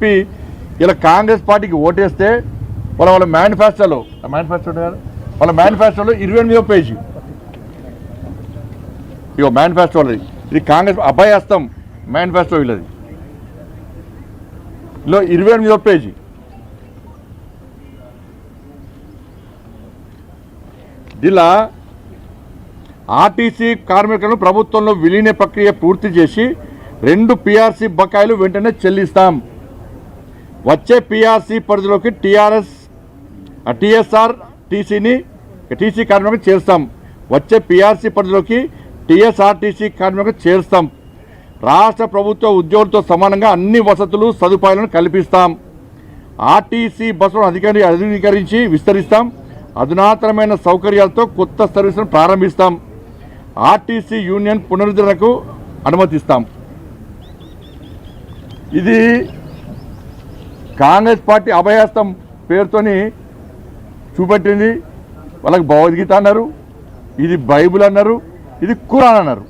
చెప్పి ఇలా కాంగ్రెస్ పార్టీకి ఓటేస్తే వాళ్ళ మేనిఫెస్టోలో 28వ పేజీ ఇగో మేనిఫెస్టో ఇది కాంగ్రెస్ అభయహస్తం మేనిఫెస్టో వీళ్ళది లో 28వ పేజీ ఇలా ఆర్టీసీ కార్మికులను ప్రభుత్వంలో విలీన ప్రక్రియ పూర్తి చేసి 2 PRC బకాయిలు వెంటనే చెల్లిస్తాం. వచ్చే PRC పరిధిలోకి TSR టీసీ కార్మికులకు చేరుస్తాం. వచ్చే PRC పరిధిలోకి TSRTC కార్మికులకు చేరుస్తాం. రాష్ట్ర ప్రభుత్వ ఉద్యోగులతో సమానంగా అన్ని వసతులు సదుపాయాలను కల్పిస్తాం. ఆర్టీసీ బస్సులను అధునీకరించి విస్తరిస్తాం. అధునాతనమైన సౌకర్యాలతో కొత్త సర్వీసులను ప్రారంభిస్తాం. ఆర్టీసీ యూనియన్ పునరుద్ధరణకు అనుమతిస్తాం. ఇది కాంగ్రెస్ పార్టీ అభయహస్తం పేరుతోని చూపెట్టింది. వాళ్ళకి భగవద్గీత అన్నారు, ఇది బైబుల్ అన్నారు, ఇది ఖురాన్ అన్నారు.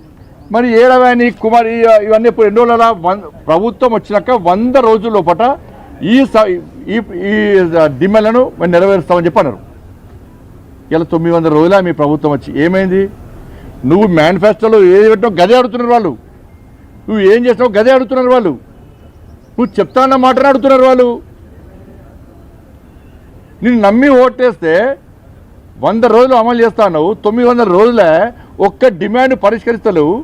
మరి ఏడవని కుమార్ ఇవన్నీ ఇప్పుడు 2 రోజుల ప్రభుత్వం వచ్చినాక 100 రోజుల లోపల ఈ డిమాండ్లను మేము నెరవేరుస్తామని చెప్పి అన్నారు. ఇలా 900 రోజుల మీ ప్రభుత్వం వచ్చి ఏమైంది? నువ్వు మేనిఫెస్టోలో ఏది పెట్టావు గదే అడుగుతున్నారు వాళ్ళు. నువ్వు ఏం చేస్తావు గదే అడుగుతున్నారు వాళ్ళు. నువ్వు చెప్తాన్న మాటనే అడుగుతున్నారు వాళ్ళు. నేను నమ్మి ఓటేస్తే 100 రోజులు అమలు చేస్తాను, 900 రోజులే ఒక్క డిమాండ్ పరిష్కరిస్తలేవు.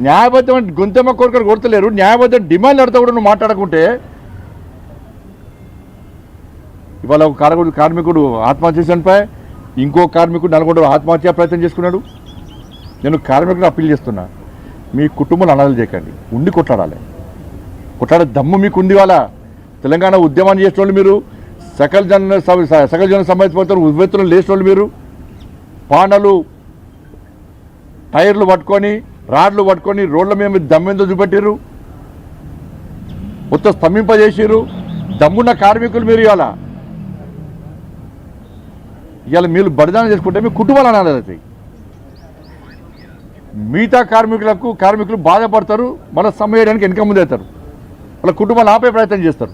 న్యాయబద్ధమైన గొంతెమ్మ కోరికలు కొడతలేరు. న్యాయబద్ధ డిమాండ్ అడితే కూడా నువ్వు మాట్లాడకుంటే ఇవాళ ఒక కార్మికుడు ఆత్మహత్య చనిపోయి ఇంకో కార్మికుడు నల్గొండ ఆత్మహత్య ప్రయత్నం చేసుకున్నాడు. నేను కార్మికుడిని అప్పీల్ చేస్తున్నా, మీ కుటుంబాలు అనాథలు చేయకండి, ఉండి కొట్లాడాలి. కొట్లాడే దమ్ము మీకు ఉంది. వాళ్ళ తెలంగాణ ఉద్యమాన్ని చేసిన వాళ్ళు మీరు, సకల జన సంబంధించిన ఉవ్వెత్తులను లేచిన వాళ్ళు మీరు, పానలు టైర్లు పట్టుకొని రాడ్లు పట్టుకొని రోడ్ల మీద దమ్మెంతో చూపెట్టారు, మొత్తం స్తంభింపజేసారు. దమ్మున్న కార్మికులు మీరు. ఇవాళ మీరు బలిదానం చేసుకుంటే మీ కుటుంబాలు అనాథలు అవుతాయి. మిగతా కార్మికులు బాధపడతారు, మళ్ళీ సమ్మె చేయడానికి వెనక ముందు అవుతారు, వాళ్ళ కుటుంబాలు ఆపే ప్రయత్నం చేస్తారు.